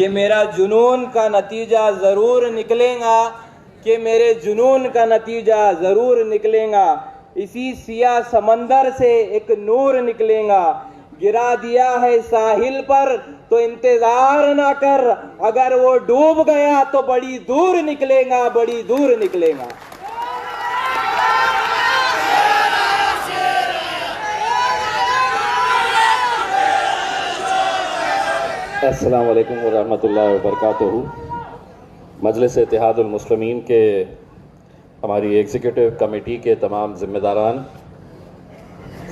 कि मेरा जुनून का नतीजा ज़रूर निकलेगा, कि मेरे जुनून का नतीजा ज़रूर निकलेगा। इसी सिया समंदर से एक नूर निकलेगा। गिरा दिया है साहिल पर तो इंतजार ना कर, अगर वो डूब गया तो बड़ी दूर निकलेगा, बड़ी दूर निकलेगा। अस्सलाम वालेकुम व रहमतुल्लाहि व बरकातुहू। मजलिस इत्तेहादुल मुस्लिमीन के हमारी एग्जीक्यूटिव कमेटी के तमाम ज़िम्मेदारान,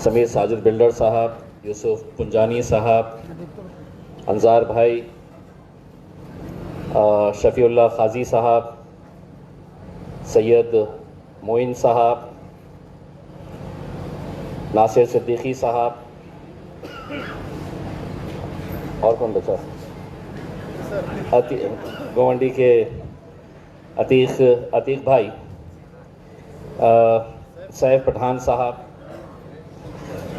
समीर साजिद बिल्डर साहब, यूसुफ पुंजानी साहब, अंजार भाई, शफ़ीउल्लाह खाजी साहब, सैयद मोइन साहब, नासिर सिद्दीकी साहब, और कौन बचा, गोवंडी के अतीक भाई, सैफ पठान साहब।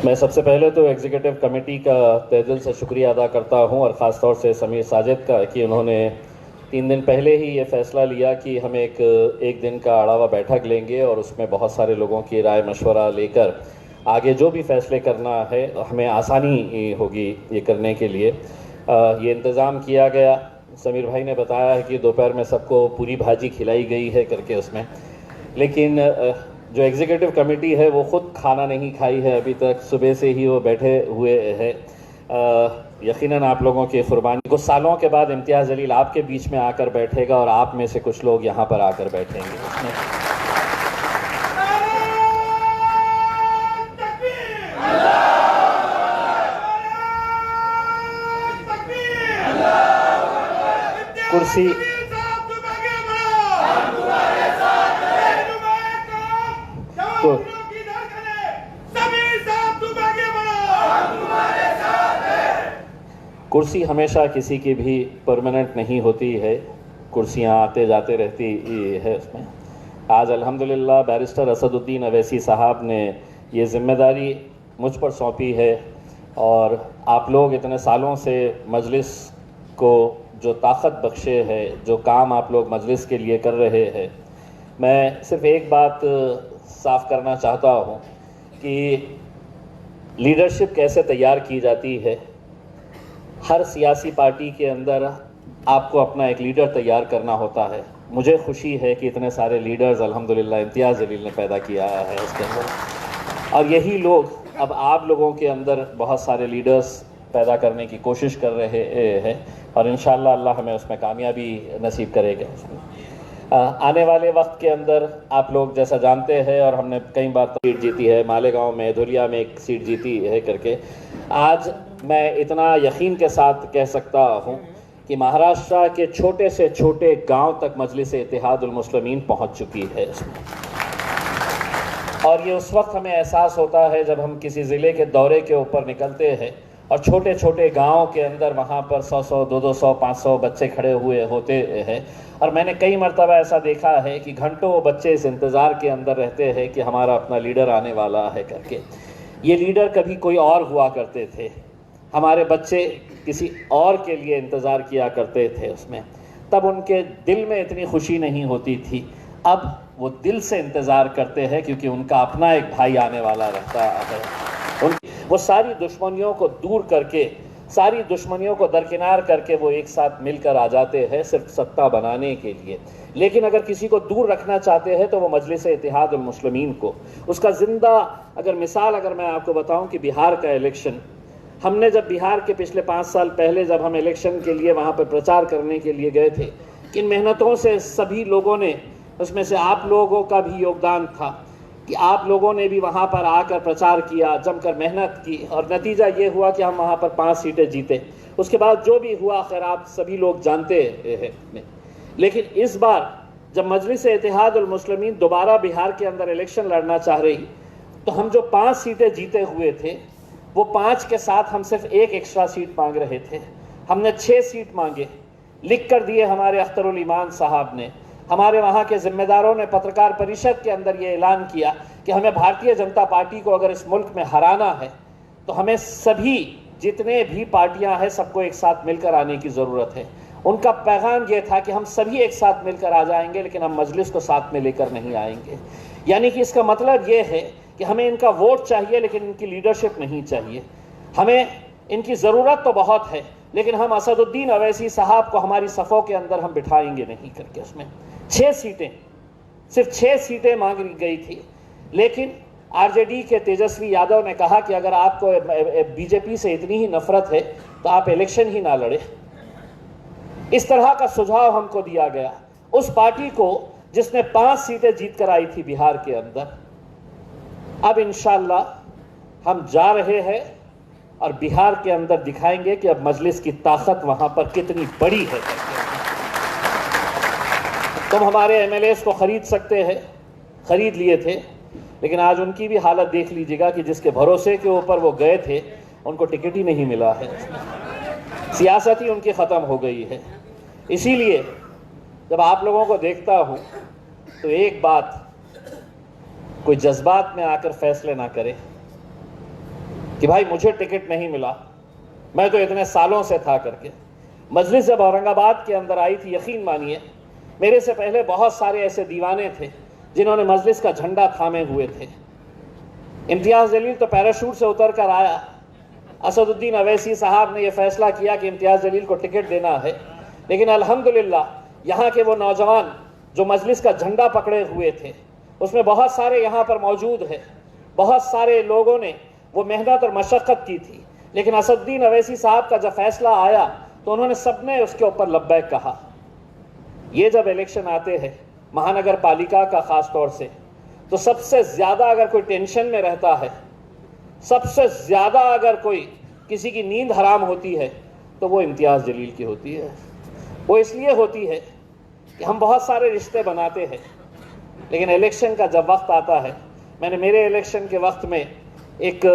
मैं सबसे पहले तो एग्जीक्यूटिव कमेटी का तहे दिल से शुक्रिया अदा करता हूं, और ख़ास तौर से समीर साजिद का, कि उन्होंने 3 दिन पहले ही ये फ़ैसला लिया कि हम एक दिन का अड़ावा बैठक लेंगे और उसमें बहुत सारे लोगों की राय मशवरा लेकर आगे जो भी फ़ैसले करना है हमें आसानी होगी ये करने के लिए। ये इंतज़ाम किया गया। समीर भाई ने बताया है कि दोपहर में सबको पूरी भाजी खिलाई गई है करके उसमें, लेकिन जो एग्जीक्यूटिव कमेटी है वो ख़ुद खाना नहीं खाई है अभी तक, सुबह से ही वो बैठे हुए हैं। यकीनन आप लोगों की कुर्बानी। कुछ सालों के बाद इम्तियाज़ जलील आपके बीच में आकर बैठेगा और आप में से कुछ लोग यहाँ पर आकर बैठेंगे। कुर्सी तो कुर्सी हमेशा किसी की भी परमानेंट नहीं होती है, कुर्सियां आते जाते रहती है उसमें। आज अल्हम्दुलिल्लाह बैरिस्टर असदुद्दीन अवैसी साहब ने ये ज़िम्मेदारी मुझ पर सौंपी है, और आप लोग इतने सालों से मजलिस को जो ताकत बख्शे है, जो काम आप लोग मजलिस के लिए कर रहे हैं, मैं सिर्फ़ एक बात साफ़ करना चाहता हूँ कि लीडरशिप कैसे तैयार की जाती है। हर सियासी पार्टी के अंदर आपको अपना एक लीडर तैयार करना होता है। मुझे खुशी है कि इतने सारे लीडर्स अल्हम्दुलिल्लाह इम्तियाज़ जलील ने पैदा किया है उसके अंदर, और यही लोग अब आप लोगों के अंदर बहुत सारे लीडर्स पैदा करने की कोशिश कर रहे हैं, और इंशाअल्लाह अल्लाह हमें उसमें कामयाबी नसीब करेगा। आने वाले वक्त के अंदर आप लोग जैसा जानते हैं, और हमने कई बार सीट जीती है, मालेगांव में, धुलिया में एक सीट जीती है करके, आज मैं इतना यकीन के साथ कह सकता हूँ कि महाराष्ट्र के छोटे से छोटे गांव तक मजलिस इत्तेहादुल मुस्लिमीन पहुँच चुकी है उसमें। और ये उस वक्त हमें एहसास होता है जब हम किसी ज़िले के दौरे के ऊपर निकलते हैं और छोटे छोटे गाँव के अंदर वहाँ पर 100-100, 200-200, 500 बच्चे खड़े हुए होते हैं, और मैंने कई मरतबा ऐसा देखा है कि घंटों वो बच्चे इस इंतज़ार के अंदर रहते हैं कि हमारा अपना लीडर आने वाला है करके। ये लीडर कभी कोई और हुआ करते थे, हमारे बच्चे किसी और के लिए इंतज़ार किया करते थे उसमें, तब उनके दिल में इतनी खुशी नहीं होती थी। अब वो दिल से इंतज़ार करते हैं क्योंकि उनका अपना एक भाई आने वाला रहता है। वो सारी दुश्मनियों को दूर करके, सारी दुश्मनियों को दरकिनार करके वो एक साथ मिलकर आ जाते हैं सिर्फ सत्ता बनाने के लिए। लेकिन अगर किसी को दूर रखना चाहते हैं तो वो मजलिस इत्तेहादुल मुस्लिमीन को, उसका ज़िंदा अगर मिसाल अगर मैं आपको बताऊं कि बिहार का इलेक्शन, हमने जब बिहार के पिछले 5 साल पहले जब हम इलेक्शन के लिए वहाँ पर प्रचार करने के लिए गए थे, किन मेहनतों से सभी लोगों ने, उसमें से आप लोगों का भी योगदान था कि आप लोगों ने भी वहाँ पर आकर प्रचार किया, जमकर मेहनत की, और नतीजा ये हुआ कि हम वहाँ पर 5 सीटें जीते। उसके बाद जो भी हुआ खैर आप सभी लोग जानते हैं। लेकिन इस बार जब मजलिस इत्तेहादुल मुस्लिमीन दोबारा बिहार के अंदर इलेक्शन लड़ना चाह रही, तो हम जो 5 सीटें जीते हुए थे, वो 5 के साथ हम सिर्फ एक एक्स्ट्रा सीट मांग रहे थे। हमने 6 सीट मांगे, लिख कर दिए हमारे अख्तरुल ईमान साहब ने। हमारे वहाँ के ज़िम्मेदारों ने पत्रकार परिषद के अंदर ये ऐलान किया कि हमें भारतीय जनता पार्टी को अगर इस मुल्क में हराना है तो हमें सभी जितने भी पार्टियां हैं सबको एक साथ मिलकर आने की ज़रूरत है। उनका पैगाम ये था कि हम सभी एक साथ मिलकर आ जाएंगे, लेकिन हम मजलिस को साथ में लेकर नहीं आएंगे। यानी कि इसका मतलब ये है कि हमें इनका वोट चाहिए, लेकिन इनकी लीडरशिप नहीं चाहिए। हमें इनकी ज़रूरत तो बहुत है, लेकिन हम असदुद्दीन अवैसी साहब को हमारी सफ़ों के अंदर हम बिठाएंगे नहीं करके। उसमें 6 सीटें, सिर्फ 6 सीटें मांगी गई थी, लेकिन आरजेडी के तेजस्वी यादव ने कहा कि अगर आपको बीजेपी से इतनी ही नफरत है तो आप इलेक्शन ही ना लड़े। इस तरह का सुझाव हमको दिया गया, उस पार्टी को जिसने 5 सीटें जीत कर आई थी बिहार के अंदर। अब इंशाअल्लाह हम जा रहे हैं और बिहार के अंदर दिखाएंगे कि अब मजलिस की ताकत वहां पर कितनी बड़ी है। तुम हमारे एमएलएस को खरीद सकते हैं, खरीद लिए थे, लेकिन आज उनकी भी हालत देख लीजिएगा कि जिसके भरोसे के ऊपर वो गए थे उनको टिकट ही नहीं मिला है। सियासत ही उनकी ख़त्म हो गई है। इसीलिए जब आप लोगों को देखता हूं तो एक बात, कोई जज्बात में आकर फैसले ना करे कि भाई मुझे टिकट नहीं मिला, मैं तो इतने सालों से था करके। मजलिस जब औरंगाबाद के अंदर आई थी, यकीन मानिए मेरे से पहले बहुत सारे ऐसे दीवाने थे जिन्होंने मजलिस का झंडा थामे हुए थे। इम्तियाज़ जलील तो पैराशूट से उतर कर आया। असदुद्दीन अवैसी साहब ने यह फैसला किया कि इम्तियाज़ जलील को टिकट देना है, लेकिन अल्हम्दुलिल्लाह यहाँ के वो नौजवान जो मजलिस का झंडा पकड़े हुए थे, उसमें बहुत सारे यहाँ पर मौजूद हैं। बहुत सारे लोगों ने वो मेहनत और मशक्क़त की थी, लेकिन असदुद्दीन अवैसी साहब का जब फैसला आया तो उन्होंने सबने उसके ऊपर लब्बैक कहा। ये जब इलेक्शन आते हैं महानगर पालिका का ख़ास तौर से, तो सबसे ज़्यादा अगर कोई टेंशन में रहता है, सबसे ज़्यादा अगर कोई किसी की नींद हराम होती है तो वो इम्तियाज़ जलील की होती है। वो इसलिए होती है कि हम बहुत सारे रिश्ते बनाते हैं, लेकिन इलेक्शन का जब वक्त आता है, मैंने मेरे इलेक्शन के वक्त में एक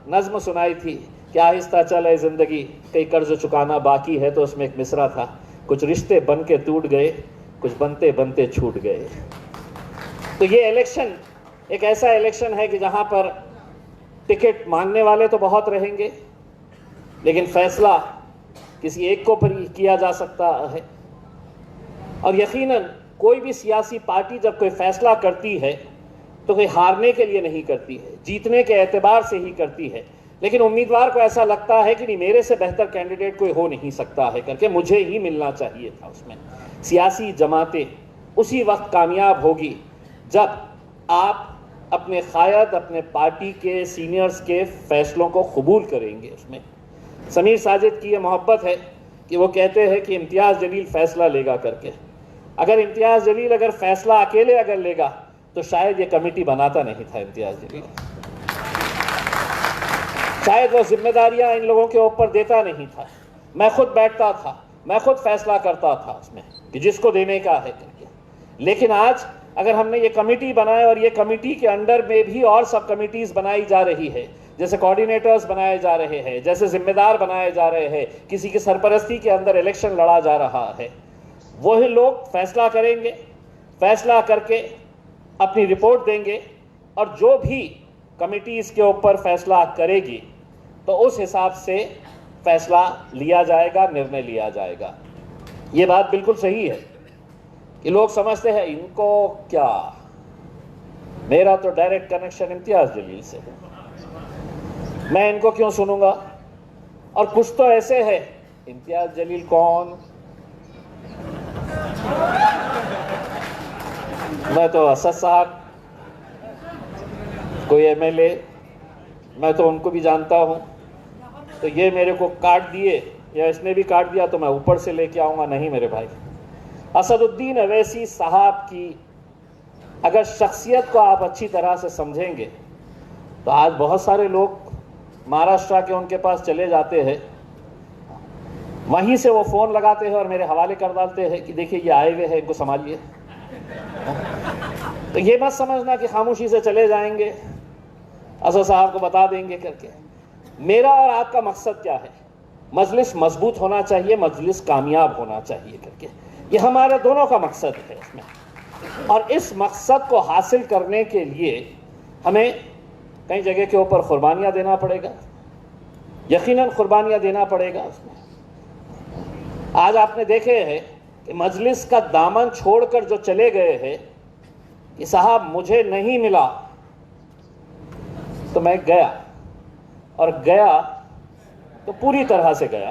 नज़्म सुनाई थी कि आहिस्ता चले ज़िंदगी, कई कर्ज चुकाना बाकी है, तो उसमें एक मिसरा था, कुछ रिश्ते बन के टूट गए, कुछ बनते बनते छूट गए। तो ये इलेक्शन एक ऐसा इलेक्शन है कि जहाँ पर टिकट मांगने वाले तो बहुत रहेंगे, लेकिन फैसला किसी एक को पर किया जा सकता है। और यकीनन कोई भी सियासी पार्टी जब कोई फैसला करती है तो कोई हारने के लिए नहीं करती है, जीतने के एतबार से ही करती है। लेकिन उम्मीदवार को ऐसा लगता है कि नहीं, मेरे से बेहतर कैंडिडेट कोई हो नहीं सकता है करके, मुझे ही मिलना चाहिए था। उसमें सियासी जमातें उसी वक्त कामयाब होगी जब आप अपने क़ायद, अपने पार्टी के सीनियर्स के फ़ैसलों को कबूल करेंगे। उसमें समीर साजिद की ये मोहब्बत है कि वो कहते हैं कि इम्तियाज़ जलील फ़ैसला लेगा करके। अगर इम्तियाज़ जलील अगर फ़ैसला अकेले अगर लेगा तो शायद ये कमेटी बनाता नहीं था इम्तियाज़ जलील, शायद वो जिम्मेदारियां इन लोगों के ऊपर देता नहीं था। मैं खुद बैठता था, मैं खुद फैसला करता था उसमें कि जिसको देने का है करके। लेकिन आज अगर हमने ये कमेटी बनाए और ये कमेटी के अंडर में भी और सब कमिटीज़ बनाई जा रही है, जैसे कोऑर्डिनेटर्स बनाए जा रहे हैं, जैसे जिम्मेदार बनाए जा रहे हैं, किसी की सरपरस्ती के अंदर इलेक्शन लड़ा जा रहा है, वही लोग फैसला करेंगे, फैसला करके अपनी रिपोर्ट देंगे, और जो भी कमेटी इसके ऊपर फैसला करेगी तो उस हिसाब से फैसला लिया जाएगा, निर्णय लिया जाएगा। ये बात बिल्कुल सही है कि लोग समझते हैं इनको क्या, मेरा तो डायरेक्ट कनेक्शन इम्तियाज़ जलील से है, मैं इनको क्यों सुनूंगा। और कुछ तो ऐसे है, इम्तियाज़ जलील कौन, मैं तो असद साहब, कोई एमएलए, मैं तो उनको भी जानता हूँ, तो ये मेरे को काट दिए या इसने भी काट दिया तो मैं ऊपर से लेके आऊँगा। नहीं मेरे भाई, असदुद्दीन अवैसी साहब की अगर शख्सियत को आप अच्छी तरह से समझेंगे तो आज बहुत सारे लोग महाराष्ट्र के उनके पास चले जाते हैं, वहीं से वो फ़ोन लगाते हैं और मेरे हवाले कर डालते हैं कि देखिए ये आए हुए हैं, इनको संभालिए। तो ये मत समझना कि खामोशी से चले जाएंगे, असद साहब को बता देंगे करके। मेरा और आपका मकसद क्या है, मजलिस मजबूत होना चाहिए, मजलिस कामयाब होना चाहिए करके, ये हमारे दोनों का मकसद है इसमें। और इस मकसद को हासिल करने के लिए हमें कई जगह के ऊपर कुर्बानियाँ देना पड़ेगा, यकीनन कुर्बानियाँ देना पड़ेगा उसमें। आज आपने देखे हैं कि मजलिस का दामन छोड़कर जो चले गए हैं कि साहब मुझे नहीं मिला तो मैं गया, और गया तो पूरी तरह से गया,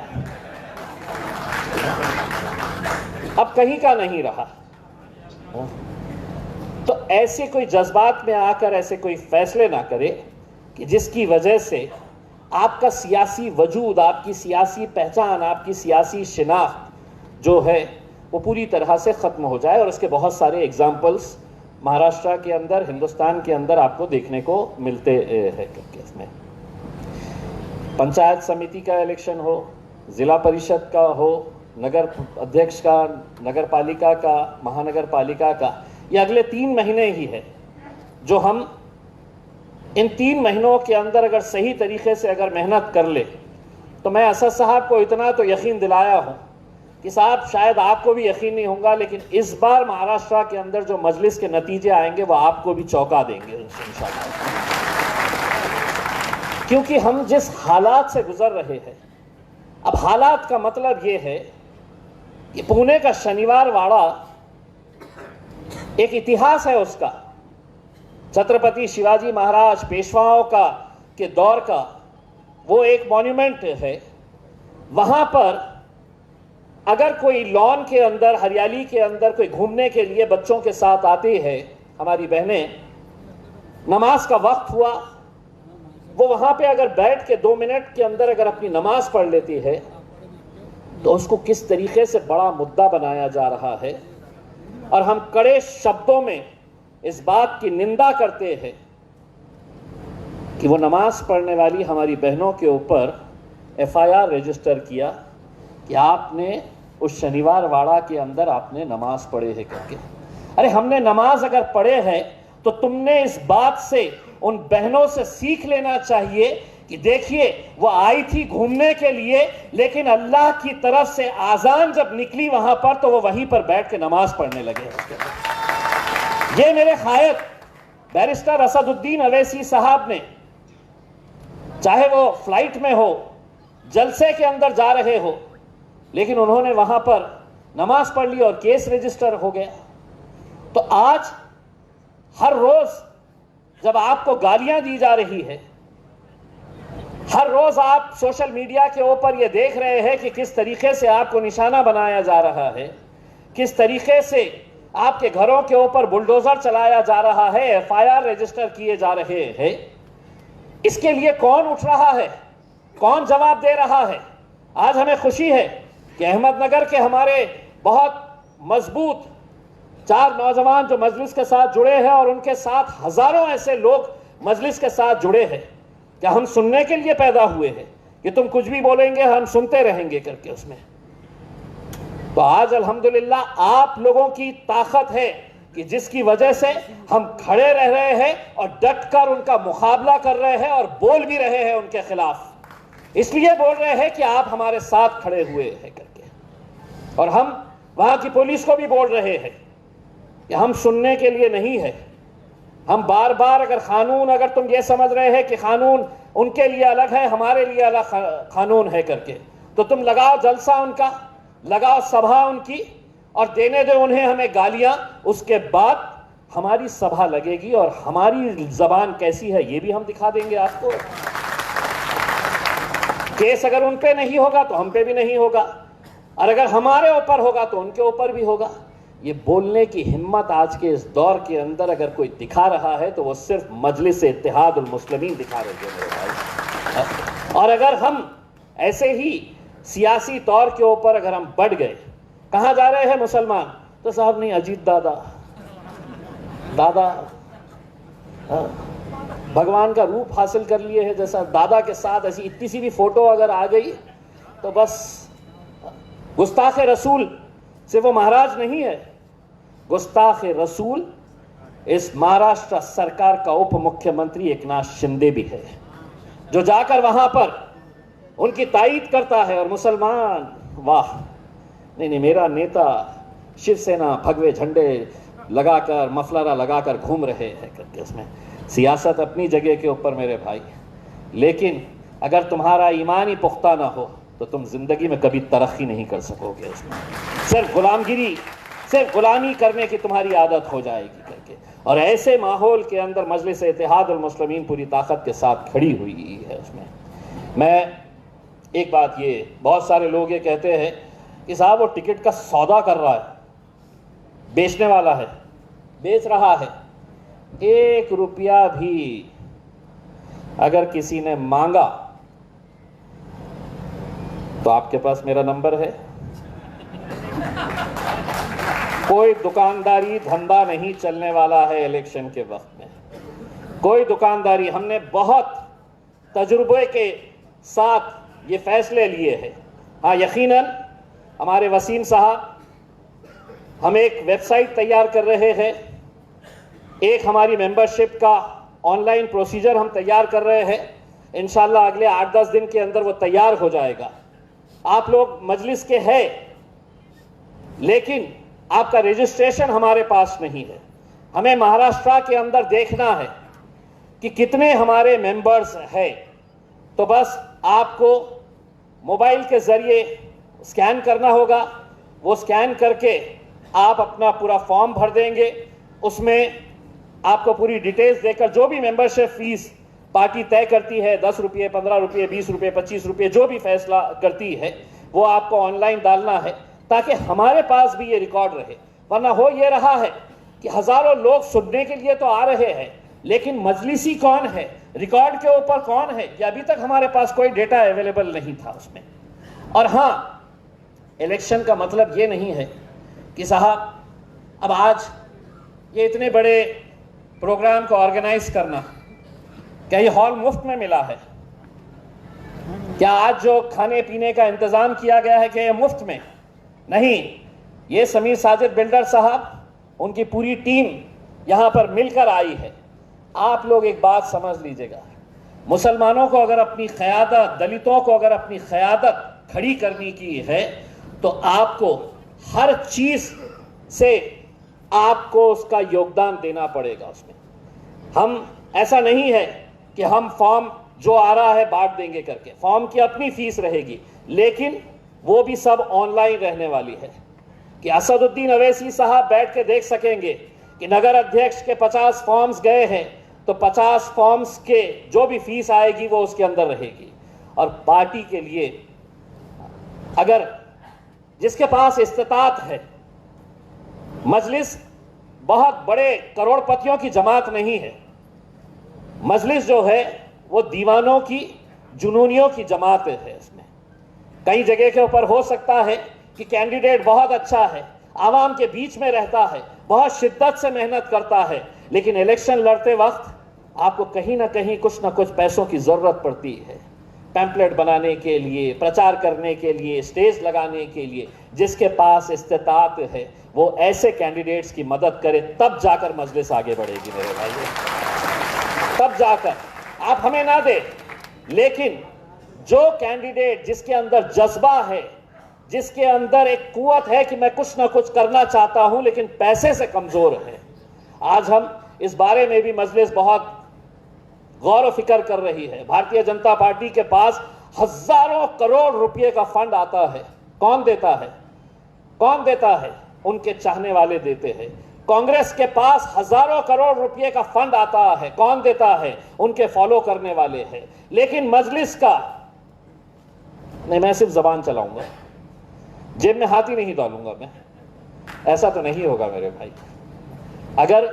अब कहीं का नहीं रहा। तो ऐसे कोई जज्बात में आकर ऐसे कोई फैसले ना करे कि जिसकी वजह से आपका सियासी वजूद, आपकी सियासी पहचान, आपकी सियासी शिनाख्त जो है वो पूरी तरह से ख़त्म हो जाए। और इसके बहुत सारे एग्जाम्पल्स महाराष्ट्र के अंदर, हिंदुस्तान के अंदर आपको देखने को मिलते हैं। इसमें पंचायत समिति का इलेक्शन हो, ज़िला परिषद का हो, नगर अध्यक्ष का, नगर पालिका का, महानगर पालिका का, ये अगले 3 महीने ही है जो हम इन 3 महीनों के अंदर अगर सही तरीके से अगर मेहनत कर ले तो मैं असद साहब को इतना तो यकीन दिलाया हूँ कि साहब शायद आपको भी यकीन नहीं होगा, लेकिन इस बार महाराष्ट्र के अंदर जो मजलिस के नतीजे आएंगे वो आपको भी चौंका देंगे इंशाअल्लाह। क्योंकि हम जिस हालात से गुजर रहे हैं, अब हालात का मतलब ये है कि पुणे का शनिवार वाड़ा एक इतिहास है उसका, छत्रपति शिवाजी महाराज पेशवाओं का के दौर का वो एक मॉन्यूमेंट है। वहां पर अगर कोई लॉन के अंदर, हरियाली के अंदर कोई घूमने के लिए बच्चों के साथ आती है हमारी बहनें, नमाज का वक्त हुआ, वो वहां पे अगर बैठ के 2 मिनट के अंदर अगर अपनी नमाज पढ़ लेती है तो उसको किस तरीके से बड़ा मुद्दा बनाया जा रहा है। और हम कड़े शब्दों में इस बात की निंदा करते हैं कि वो नमाज पढ़ने वाली हमारी बहनों के ऊपर FIR रजिस्टर किया कि आपने उस शनिवार वाड़ा के अंदर आपने नमाज पढ़े है करके। अरे हमने नमाज अगर पढ़े हैं तो तुमने इस बात से उन बहनों से सीख लेना चाहिए कि देखिए वो आई थी घूमने के लिए, लेकिन अल्लाह की तरफ से आजान जब निकली वहां पर तो वो वहीं पर बैठ के नमाज पढ़ने लगे। ये मेरे कायद बैरिस्टर असदुद्दीन अवैसी साहब ने, चाहे वो फ्लाइट में हो, जलसे के अंदर जा रहे हो, लेकिन उन्होंने वहां पर नमाज पढ़ ली और केस रजिस्टर हो गया। तो आज हर रोज जब आपको गालियां दी जा रही है, हर रोज आप सोशल मीडिया के ऊपर ये देख रहे हैं कि किस तरीके से आपको निशाना बनाया जा रहा है, किस तरीके से आपके घरों के ऊपर बुलडोजर चलाया जा रहा है, FIR रजिस्टर किए जा रहे हैं, इसके लिए कौन उठ रहा है, कौन जवाब दे रहा है? आज हमें खुशी है कि अहमदनगर के हमारे बहुत मजबूत 4 नौजवान जो मजलिस के साथ जुड़े हैं और उनके साथ हजारों ऐसे लोग मजलिस के साथ जुड़े हैं। क्या हम सुनने के लिए पैदा हुए हैं कि तुम कुछ भी बोलेंगे हम सुनते रहेंगे करके उसमें? तो आज अल्हम्दुलिल्लाह आप लोगों की ताकत है कि जिसकी वजह से हम खड़े रह रहे हैं और डटकर उनका मुकाबला कर रहे हैं और बोल भी रहे हैं उनके खिलाफ। इसलिए बोल रहे हैं कि आप हमारे साथ खड़े हुए हैं करके। और हम वहां की पुलिस को भी बोल रहे हैं कि हम सुनने के लिए नहीं है। हम बार बार अगर कानून, अगर तुम ये समझ रहे हैं कि कानून उनके लिए अलग है, हमारे लिए अलग कानून है करके, तो तुम लगाओ जलसा उनका, लगाओ सभा उनकी और देने दो उन्हें हमें गालियां। उसके बाद हमारी सभा लगेगी और हमारी जबान कैसी है ये भी हम दिखा देंगे आपको। केस अगर उन पे नहीं होगा तो हम पे भी नहीं होगा, और अगर हमारे ऊपर होगा तो उनके ऊपर भी होगा। ये बोलने की हिम्मत आज के इस दौर के अंदर अगर कोई दिखा रहा है तो वो सिर्फ मजलिस इत्तेहादुल मुस्लिमीन दिखा रही है मेरे भाई। और अगर हम ऐसे ही सियासी तौर के ऊपर अगर हम बढ़ गए, कहाँ जा रहे हैं मुसलमान? तो साहब नहीं, अजीत दादा भगवान का रूप हासिल कर लिए है, जैसा दादा के साथ ऐसी इतनी सी भी फोटो अगर आ गई तो बस गुस्ताख रसूल से वो महाराज नहीं है। गुस्ताख रसूल इस महाराष्ट्र सरकार का उप मुख्यमंत्री एकनाथ शिंदे भी है, जो जाकर वहां पर उनकी तायीद करता है। और मुसलमान वाह, नहीं मेरा नेता शिवसेना भगवे झंडे लगाकर, मफलरा लगाकर घूम रहे हैं करके। उसमें सियासत अपनी जगह के ऊपर मेरे भाई, लेकिन अगर तुम्हारा ईमान ही पुख्ता ना हो, तो तुम जिंदगी में कभी तरक्की नहीं कर सकोगे। उसमें सिर्फ गुलामी करने की तुम्हारी आदत हो जाएगी करके। और ऐसे माहौल के अंदर मजलिस इत्तेहादुल मुस्लिमीन पूरी ताकत के साथ खड़ी हुई है। उसमें मैं एक बात, ये बहुत सारे लोग ये कहते हैं कि साहब वो टिकट का सौदा कर रहा है, बेचने वाला है, बेच रहा है। 1 रुपया भी अगर किसी ने मांगा तो आपके पास मेरा नंबर है। कोई दुकानदारी धंधा नहीं चलने वाला है इलेक्शन के वक्त में, कोई दुकानदारी। हमने बहुत तजुर्बे के साथ ये फैसले लिए हैं। हाँ, यकीनन हमारे वसीम साहब हम एक वेबसाइट तैयार कर रहे हैं, एक हमारी मेंबरशिप का ऑनलाइन प्रोसीजर हम तैयार कर रहे हैं। इंशाल्लाह अगले 8-10 दिन के अंदर वो तैयार हो जाएगा। आप लोग मजलिस के हैं, लेकिन आपका रजिस्ट्रेशन हमारे पास नहीं है। हमें महाराष्ट्र के अंदर देखना है कि कितने हमारे मेंबर्स हैं। तो बस आपको मोबाइल के ज़रिए स्कैन करना होगा। वो स्कैन करके आप अपना पूरा फॉर्म भर देंगे। उसमें आपको पूरी डिटेल्स देकर जो भी मेंबरशिप फीस पार्टी तय करती है, 10 रुपये, 15 रुपये, 20 रुपये, 25 रुपये, जो भी फैसला करती है, वो आपको ऑनलाइन डालना है ताकि हमारे पास भी ये रिकॉर्ड रहे। वरना हो ये रहा है कि हज़ारों लोग सुनने के लिए तो आ रहे हैं, लेकिन मजलिसी कौन है, रिकॉर्ड के ऊपर कौन है, ये अभी तक हमारे पास कोई डेटा अवेलेबल नहीं था उसमें। और हाँ, इलेक्शन का मतलब ये नहीं है कि साहब अब आज ये इतने बड़े प्रोग्राम को ऑर्गेनाइज करना, क्या ये हॉल मुफ्त में मिला है? क्या आज जो खाने पीने का इंतजाम किया गया है क्या ये मुफ्त में? नहीं, ये समीर साजिद बिल्डर साहब, उनकी पूरी टीम यहाँ पर मिलकर आई है। आप लोग एक बात समझ लीजिएगा, मुसलमानों को अगर अपनी क़यादत, दलितों को अगर अपनी क़यादत खड़ी करनी की है तो आपको हर चीज़ से आपको उसका योगदान देना पड़ेगा। उसमें हम, ऐसा नहीं है कि हम फॉर्म जो आ रहा है बांट देंगे करके। फॉर्म की अपनी फीस रहेगी, लेकिन वो भी सब ऑनलाइन रहने वाली है कि असदुद्दीन अवैसी साहब बैठ के देख सकेंगे कि नगर अध्यक्ष के 50 फॉर्म्स गए हैं तो 50 फॉर्म्स के जो भी फीस आएगी वो उसके अंदर रहेगी। और पार्टी के लिए अगर जिसके पास इस्तिताअत है, मजलिस बहुत बड़े करोड़पतियों की जमात नहीं है। मजलिस जो है वो दीवानों की, जुनूनियों की जमात है। इसमें कई जगह के ऊपर हो सकता है कि कैंडिडेट बहुत अच्छा है, आवाम के बीच में रहता है, बहुत शिद्दत से मेहनत करता है, लेकिन इलेक्शन लड़ते वक्त आपको कहीं ना कहीं कुछ ना कुछ पैसों की ज़रूरत पड़ती है, पैम्पलेट बनाने के लिए, प्रचार करने के लिए, स्टेज लगाने के लिए। जिसके पास इस्तिताअत है वो ऐसे कैंडिडेट्स की मदद करे, तब जाकर मजलिस आगे बढ़ेगी मेरे भाई, तब जाकर। आप हमें ना दे, लेकिन जो कैंडिडेट जिसके अंदर जज्बा है, जिसके अंदर एक कुव्वत है कि मैं कुछ ना कुछ करना चाहता हूं लेकिन पैसे से कमजोर है। आज हम इस बारे में भी मजलिस बहुत गौर व फिक्र कर रही है। भारतीय जनता पार्टी के पास हजारों करोड़ रुपए का फंड आता है। कौन देता है? कौन देता है? उनके चाहने वाले देते हैं। कांग्रेस के पास हजारों करोड़ रुपए का फंड आता है। कौन देता है? उनके फॉलो करने वाले हैं। लेकिन मजलिस का नहीं, मैं सिर्फ जबान चलाऊंगा, जेब में हाथ ही नहीं डालूंगा मैं। ऐसा तो नहीं होगा मेरे भाई। अगर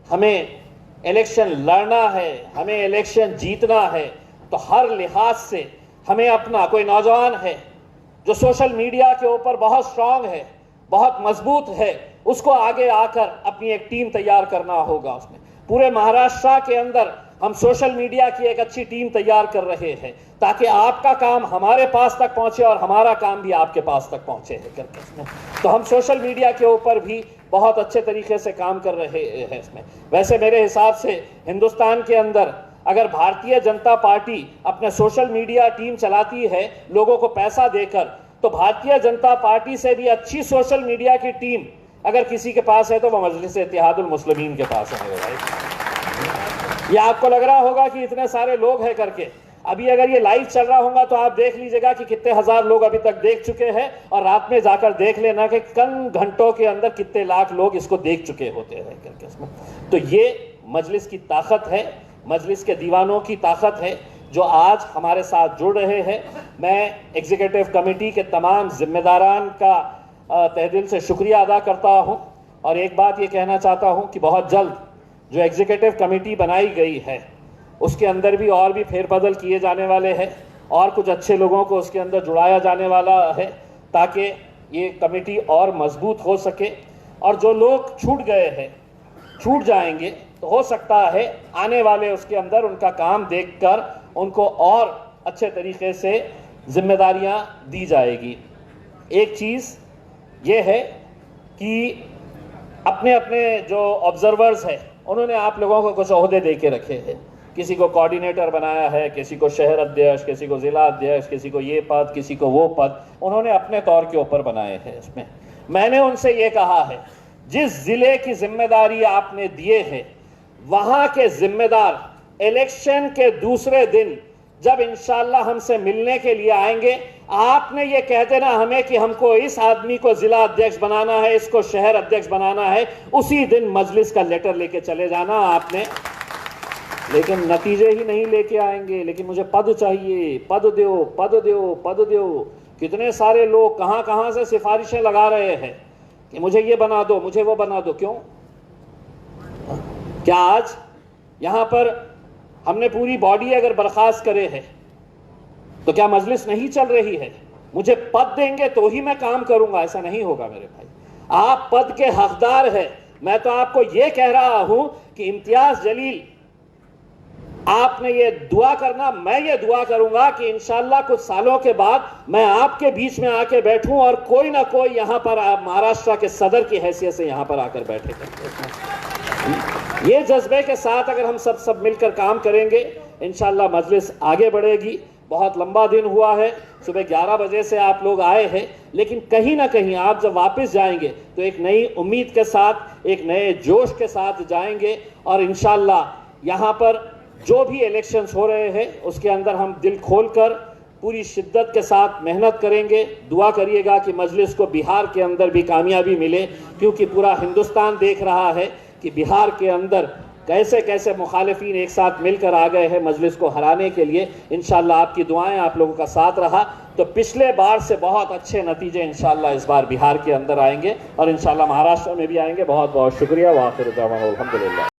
हमें इलेक्शन लड़ना है, हमें इलेक्शन जीतना है, तो हर लिहाज से हमें अपना, कोई नौजवान है जो सोशल मीडिया के ऊपर बहुत स्ट्रांग है, बहुत मजबूत है, उसको आगे आकर अपनी एक टीम तैयार करना होगा। उसमें पूरे महाराष्ट्र के अंदर हम सोशल मीडिया की एक अच्छी टीम तैयार कर रहे हैं ताकि आपका काम हमारे पास तक पहुंचे और हमारा काम भी आपके पास तक पहुंचे है करके। इसमें तो हम सोशल मीडिया के ऊपर भी बहुत अच्छे तरीके से काम कर रहे हैं। इसमें वैसे मेरे हिसाब से हिंदुस्तान के अंदर अगर भारतीय जनता पार्टी अपने सोशल मीडिया टीम चलाती है लोगों को पैसा देकर, तो भारतीय जनता पार्टी से भी अच्छी सोशल मीडिया की टीम अगर किसी के पास है तो वह मजलिस इत्तेहादुल मुस्लिमीन के पास है मेरे भाई। ये आपको लग रहा होगा कि इतने सारे लोग हैं करके, अभी अगर ये लाइव चल रहा होगा तो आप देख लीजिएगा कि कितने हजार लोग अभी तक देख चुके हैं, और रात में जाकर देख लेना कि कम घंटों के अंदर कितने लाख लोग इसको देख चुके होते हैं करके। तो ये मजलिस की ताकत है, मजलिस के दीवानों की ताकत है जो आज हमारे साथ जुड़ रहे हैं। मैं एग्जीक्यूटिव कमेटी के तमाम जिम्मेदारान का तहे दिल से शुक्रिया अदा करता हूं, और एक बात ये कहना चाहता हूं कि बहुत जल्द जो एग्जीक्यूटिव कमेटी बनाई गई है उसके अंदर भी और भी फेरबदल किए जाने वाले हैं, और कुछ अच्छे लोगों को उसके अंदर जुड़ाया जाने वाला है ताकि ये कमेटी और मजबूत हो सके। और जो लोग छूट गए हैं, छूट जाएंगे, तो हो सकता है आने वाले उसके अंदर उनका काम देखकर उनको और अच्छे तरीके से जिम्मेदारियां दी जाएगी। एक चीज़ ये है कि अपने अपने जो ऑब्जर्वर्स हैं उन्होंने आप लोगों को कुछ ओहदे दे के रखे हैं। किसी को कोऑर्डिनेटर बनाया है, किसी को शहर अध्यक्ष, किसी को ज़िला अध्यक्ष, किसी को ये पद, किसी को वो पद, उन्होंने अपने तौर के ऊपर बनाए हैं। इसमें मैंने उनसे ये कहा है, जिस ज़िले की जिम्मेदारी आपने दिए हैं वहाँ के जिम्मेदार इलेक्शन के दूसरे दिन जब इंशाल्लाह हमसे मिलने के लिए आएंगे, आपने ये कह देना हमें कि हमको इस आदमी को जिला अध्यक्ष बनाना है, इसको शहर अध्यक्ष बनाना है, उसी दिन मजलिस का लेटर लेके चले जाना आपने। लेकिन नतीजे ही नहीं लेके आएंगे, लेकिन मुझे पद चाहिए, पद दो, पद दो, पद दो। कितने सारे लोग कहां कहां से सिफारिशें लगा रहे हैं कि मुझे ये बना दो, मुझे वो बना दो। क्यों? क्या आज यहां पर हमने पूरी बॉडी अगर बर्खास्त करे है तो क्या मजलिस नहीं चल रही है? मुझे पद देंगे तो ही मैं काम करूंगा, ऐसा नहीं होगा मेरे भाई। आप पद के हकदार हैं। मैं तो आपको यह कह रहा हूं कि इम्तियाज जलील, आपने ये दुआ करना, मैं ये दुआ करूंगा कि इंशाल्लाह कुछ सालों के बाद मैं आपके बीच में आके बैठूं और कोई ना कोई यहां पर महाराष्ट्र के सदर की हैसियत से यहां पर आकर बैठेगा। ये जज्बे के साथ अगर हम सब मिलकर काम करेंगे, इंशाल्लाह मजलिस आगे बढ़ेगी। बहुत लंबा दिन हुआ है, सुबह 11 बजे से आप लोग आए हैं, लेकिन कहीं ना कहीं आप जब वापस जाएंगे तो एक नई उम्मीद के साथ, एक नए जोश के साथ जाएंगे, और इंशाल्लाह यहाँ पर जो भी इलेक्शंस हो रहे हैं उसके अंदर हम दिल खोलकर पूरी शिद्दत के साथ मेहनत करेंगे। दुआ करिएगा कि मजलिस को बिहार के अंदर भी कामयाबी मिले, क्योंकि पूरा हिंदुस्तान देख रहा है कि बिहार के अंदर कैसे कैसे मुखालिफिन एक साथ मिलकर आ गए हैं मजलिस को हराने के लिए। इंशाल्लाह आपकी दुआएं, आप लोगों का साथ रहा तो पिछले बार से बहुत अच्छे नतीजे इंशाल्लाह इस बार बिहार के अंदर आएंगे, और इंशाल्लाह महाराष्ट्र में भी आएंगे। बहुत बहुत शुक्रिया। वाखिर दावाना अल्हम्दुलिल्लाह।